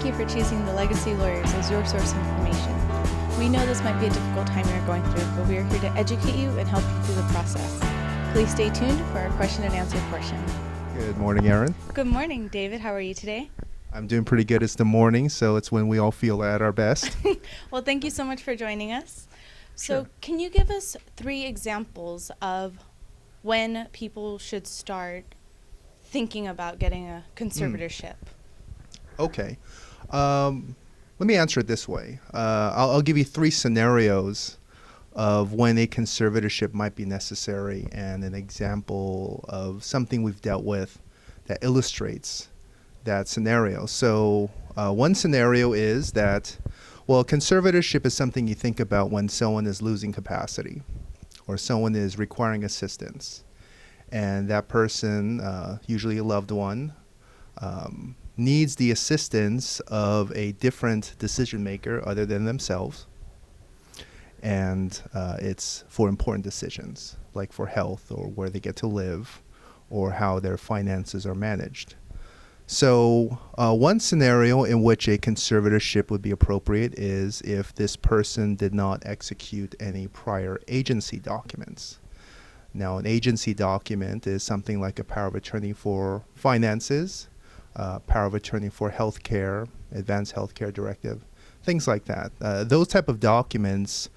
thank you for choosing the Legacy Lawyers as your source of information. We know this might be a difficult time you're going through, but we are here to educate you and help you through the process. Please stay tuned for our question and answer portion. Good morning, Aaron. Good morning, David. How are you today? I'm doing pretty good. It's the morning, so it's when we all feel at our best. Well, thank you so much for joining us. So Sure. can you give us 3 examples of when people should start thinking about getting a conservatorship? Okay. Let me answer it this way. I'll give you 3 scenarios of when a conservatorship might be necessary and an example of something we've dealt with that illustrates that scenario. So one scenario is that, well, conservatorship is something you think about when someone is losing capacity or someone is requiring assistance. And that person, usually a loved one, needs the assistance of a different decision maker other than themselves. And it's for important decisions, like for health or where they get to live or how their finances are managed. So one scenario in which a conservatorship would be appropriate is if this person did not execute any prior agency documents. Now, an agency document is something like a power of attorney for finances, power of attorney for healthcare, advanced healthcare directive, things like that. Those type of documents,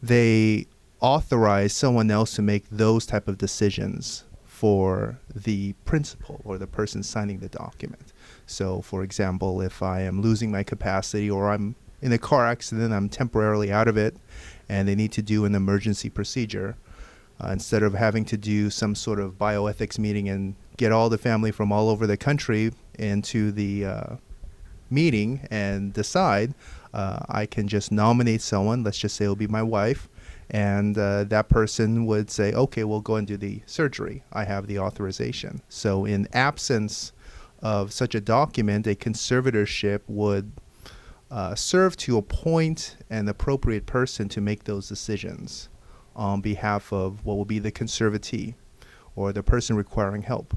they authorize someone else to make those type of decisions for the principal or the person signing the document. So, for example, if I am losing my capacity or I'm in a car accident, I'm temporarily out of it, and they need to do an emergency procedure, instead of having to do some sort of bioethics meeting and get all the family from all over the country into the meeting and decide, I can just nominate someone, let's just say it'll be my wife, and that person would say, okay, we'll go and do the surgery. I have the authorization. So in absence of such a document, a conservatorship would serve to appoint an appropriate person to make those decisions on behalf of what will be the conservatee or the person requiring help.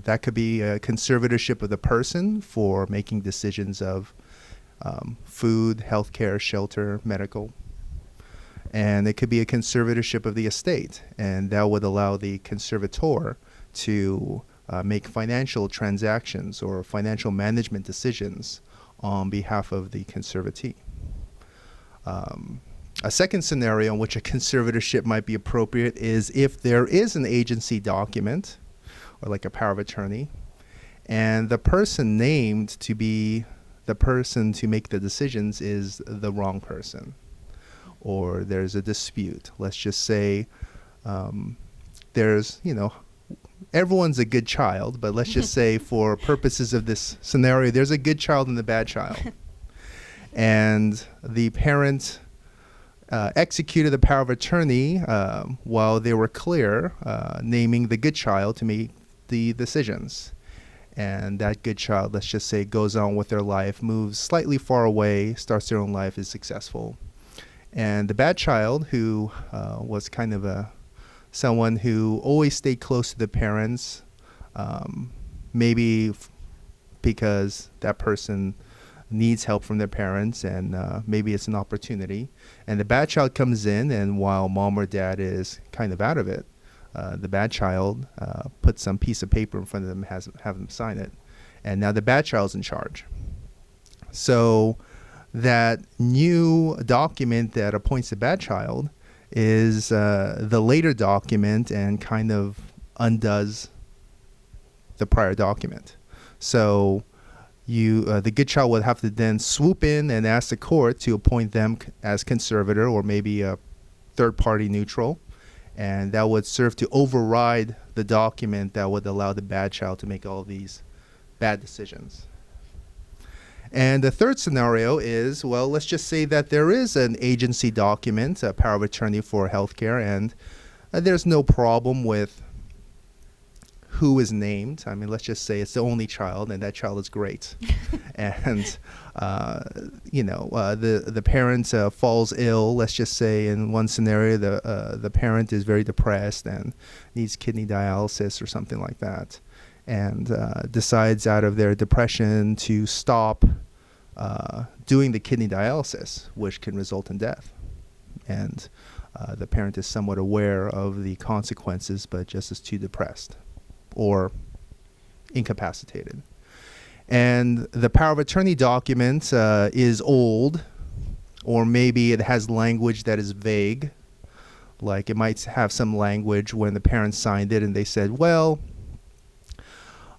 That could be a conservatorship of the person for making decisions of food, healthcare, shelter, medical. And it could be a conservatorship of the estate, and that would allow the conservator to make financial transactions or financial management decisions on behalf of the conservatee. A second scenario in which a conservatorship might be appropriate is if there is an agency document, or like a power of attorney, and the person named to be the person to make the decisions is the wrong person, or there's a dispute. Let's just say there's, everyone's a good child, but let's just say for purposes of this scenario, there's a good child and a bad child. And the parent executed the power of attorney while they were clear, naming the good child to make the decisions. And that good child, let's just say, goes on with their life, moves slightly far away, starts their own life, is successful. And the bad child, who was kind of someone who always stayed close to the parents, maybe because that person needs help from their parents, and maybe it's an opportunity. And the bad child comes in, and while mom or dad is kind of out of it, the bad child puts some piece of paper in front of them, have them sign it, and now the bad child's in charge. So that new document that appoints the bad child is the later document and kind of undoes the prior document. So the good child would have to then swoop in and ask the court to appoint them as conservator or maybe a third-party neutral, and that would serve to override the document that would allow the bad child to make all these bad decisions. And the third scenario is, well, let's just say that there is an agency document, a power of attorney for healthcare, and there's no problem with who is named. I mean, let's just say it's the only child, and that child is great. And, the parent falls ill. Let's just say in one scenario, the parent is very depressed and needs kidney dialysis or something like that. and decides out of their depression to stop doing the kidney dialysis, which can result in death. And the parent is somewhat aware of the consequences, but just is too depressed or incapacitated. And the power of attorney document is old, or maybe it has language that is vague. Like it might have some language when the parents signed it and they said, well,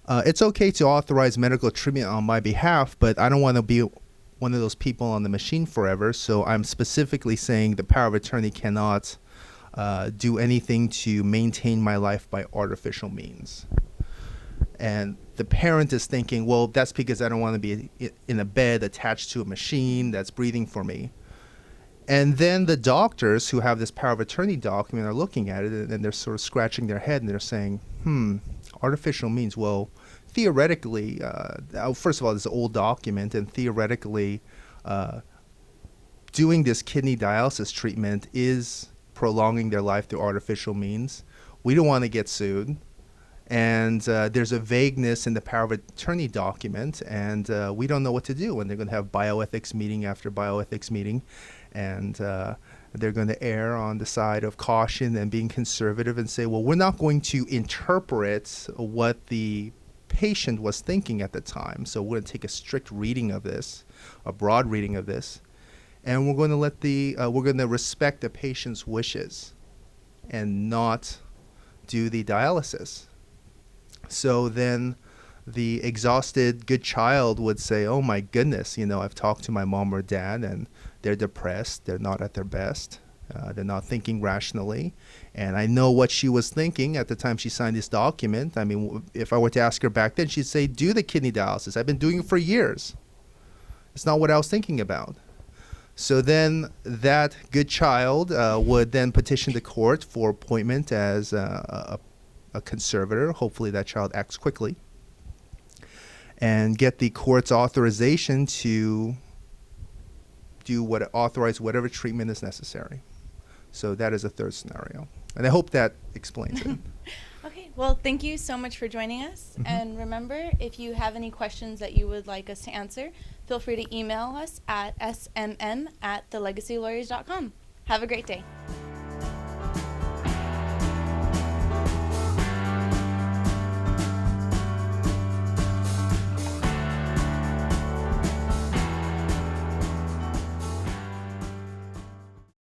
it's okay to authorize medical treatment on my behalf, but I don't want to be one of those people on the machine forever. So I'm specifically saying the power of attorney cannot do anything to maintain my life by artificial means. And the parent is thinking, well, that's because I don't want to be in a bed attached to a machine that's breathing for me. And then the doctors who have this power of attorney document are looking at it and they're sort of scratching their head and they're saying, artificial means, well, theoretically, first of all, this is an old document, and theoretically, doing this kidney dialysis treatment is prolonging their life through artificial means. We don't want to get sued. And there's a vagueness in the power of attorney document, and we don't know what to do. And they're going to have bioethics meeting after bioethics meeting, and they're going to err on the side of caution and being conservative and say, well, we're not going to interpret what the patient was thinking at the time. So we're going to take a strict reading of this, a broad reading of this, and we're going to we're going to respect the patient's wishes and not do the dialysis. So then the exhausted good child would say, oh my goodness, I've talked to my mom or dad and they're depressed, they're not at their best, they're not thinking rationally, and I know what she was thinking at the time she signed this document. I mean, if I were to ask her back then, she'd say, do the kidney dialysis. I've been doing it for years. It's not what I was thinking about. So then that good child would then petition the court for appointment as a conservator. Hopefully that child acts quickly and get the court's authorization to authorize whatever treatment is necessary. So that is a third scenario. And I hope that explains it. Okay, well, thank you so much for joining us. Mm-hmm. And remember, if you have any questions that you would like us to answer, feel free to email us at smm@thelegacylawyers.com. Have a great day.